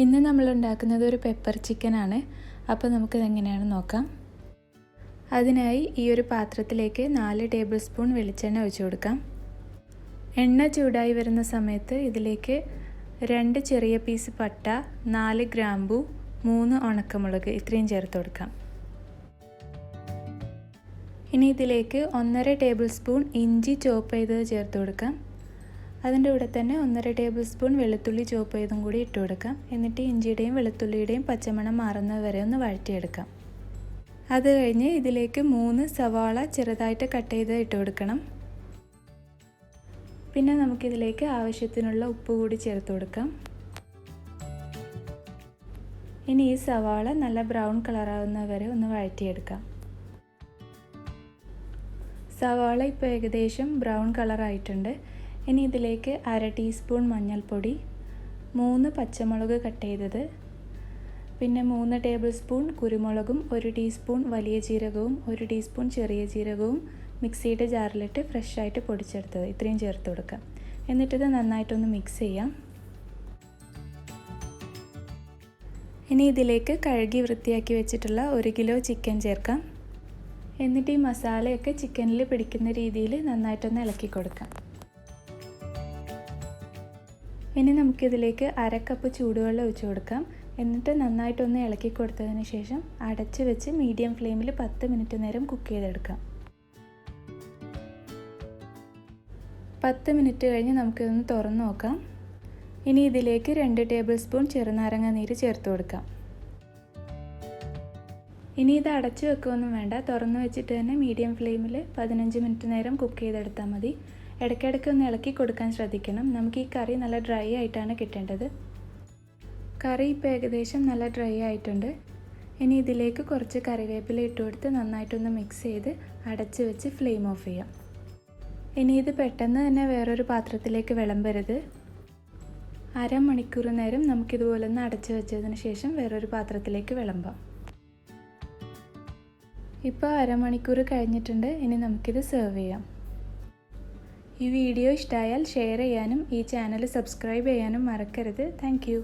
ഇന്ന് നമ്മൾ ഉണ്ടാക്കുന്നത് ഒരു പെപ്പർ ചിക്കനാണ്. അപ്പോൾ നമുക്കിത് എങ്ങനെയാണെന്ന് നോക്കാം. അതിനായി ഈ ഒരു പാത്രത്തിലേക്ക് 4 ടേബിൾ സ്പൂൺ വെളിച്ചെണ്ണ ഒഴിച്ചു കൊടുക്കാം. എണ്ണ ചൂടായി വരുന്ന സമയത്ത് ഇതിലേക്ക് 2 ചെറിയ പീസ് പട്ട, 4 ഗ്രാമ്പു, 3 ഉണക്കമുളക് ഇത്രയും ചേർത്ത് കൊടുക്കാം. ഇനി ഇതിലേക്ക് 1.5 ടേബിൾ സ്പൂൺ ഇഞ്ചി ചോപ്പ് ചെയ്തത് ചേർത്ത് കൊടുക്കാം. അതിൻ്റെ കൂടെ തന്നെ 1.5 ടേബിൾ സ്പൂൺ വെളുത്തുള്ളി ചോപ്പ് ചെയ്തും കൂടി ഇട്ട് കൊടുക്കാം. എന്നിട്ട് ഇഞ്ചിയുടെയും വെളുത്തുള്ളിയുടെയും പച്ചമണം മാറുന്നത് വരെ ഒന്ന് വഴറ്റിയെടുക്കാം. അത് കഴിഞ്ഞ് ഇതിലേക്ക് 3 സവാള ചെറുതായിട്ട് കട്ട് ചെയ്ത് ഇട്ട് കൊടുക്കണം. പിന്നെ നമുക്കിതിലേക്ക് ആവശ്യത്തിനുള്ള ഉപ്പ് കൂടി ചേർത്ത് കൊടുക്കാം. ഇനി ഈ സവാള നല്ല ബ്രൗൺ കളറാവുന്നത് വരെ ഒന്ന് വഴറ്റിയെടുക്കാം. സവാള ഇപ്പോൾ ഏകദേശം ബ്രൗൺ കളറായിട്ടുണ്ട്. ഇനി ഇതിലേക്ക് 1/2 ടീസ്പൂൺ മഞ്ഞൾപ്പൊടി, 3 പച്ചമുളക് കട്ട് ചെയ്തത്, പിന്നെ 3 ടേബിൾ സ്പൂൺ കുരുമുളകും 1 ടീസ്പൂൺ വലിയ ജീരകവും 1 ടീസ്പൂൺ ചെറിയ ജീരകവും മിക്സിയുടെ ജാറിലിട്ട് ഫ്രഷായിട്ട് പൊടിച്ചെടുത്തത് ഇത്രയും ചേർത്ത് കൊടുക്കാം. എന്നിട്ടിത് നന്നായിട്ടൊന്ന് മിക്സ് ചെയ്യാം. ഇനി ഇതിലേക്ക് കഴുകി വൃത്തിയാക്കി വെച്ചിട്ടുള്ള 1 കിലോ ചിക്കൻ ചേർക്കാം. എന്നിട്ട് ഈ മസാലയൊക്കെ ചിക്കനിൽ പിടിക്കുന്ന രീതിയിൽ നന്നായിട്ടൊന്ന് ഇളക്കി കൊടുക്കാം. ഇനി നമുക്കിതിലേക്ക് 1/2 കപ്പ് ചൂടുവെള്ളം ഒഴിച്ചു കൊടുക്കാം. എന്നിട്ട് നന്നായിട്ടൊന്ന് ഇളക്കി കൊടുത്തതിന് ശേഷം അടച്ച് വെച്ച് മീഡിയം ഫ്ലെയിമിൽ 10 മിനിറ്റ് നേരം കുക്ക് ചെയ്തെടുക്കാം. 10 മിനിറ്റ് കഴിഞ്ഞ് നമുക്കിതൊന്ന് തുറന്ന് നോക്കാം. ഇനി ഇതിലേക്ക് 2 ടേബിൾ സ്പൂൺ ചെറുനാരങ്ങ നീര് ചേർത്ത് കൊടുക്കാം. ഇനി ഇത് അടച്ച് വെക്കുകയൊന്നും വേണ്ട, തുറന്ന് വെച്ചിട്ട് തന്നെ മീഡിയം ഫ്ലെയിമിൽ 15 മിനിറ്റ് നേരം കുക്ക് ചെയ്തെടുത്താൽ മതി. ഇടയ്ക്കിടയ്ക്ക് ഒന്ന് ഇളക്കി കൊടുക്കാൻ ശ്രദ്ധിക്കണം. നമുക്ക് ഈ കറി നല്ല ഡ്രൈ ആയിട്ടാണ് കിട്ടേണ്ടത്. കറി ഇപ്പോൾ ഏകദേശം നല്ല ഡ്രൈ ആയിട്ടുണ്ട്. ഇനി ഇതിലേക്ക് കുറച്ച് കറിവേപ്പില ഇട്ട് കൊടുത്ത് നന്നായിട്ടൊന്ന് മിക്സ് ചെയ്ത് അടച്ച് വെച്ച് ഫ്ലെയിം ഓഫ് ചെയ്യാം. ഇനി ഇത് പെട്ടെന്ന് തന്നെ വേറൊരു പാത്രത്തിലേക്ക് വിളമ്പരുത്. 1/2 മണിക്കൂർ നേരം നമുക്കിതുപോലെ ഒന്ന് അടച്ച് വെച്ചതിന് ശേഷം വേറൊരു പാത്രത്തിലേക്ക് വിളമ്പാം. ഇപ്പോൾ 1/2 മണിക്കൂർ കഴിഞ്ഞിട്ടുണ്ട്. ഇനി നമുക്കിത് സെർവ് ചെയ്യാം. ഈ വീഡിയോ ഇഷ്ടമായാൽ ഷെയർ ചെയ്യാനും ഈ ചാനൽ സബ്സ്ക്രൈബ് ചെയ്യാനും മറക്കരുത്. Thank you.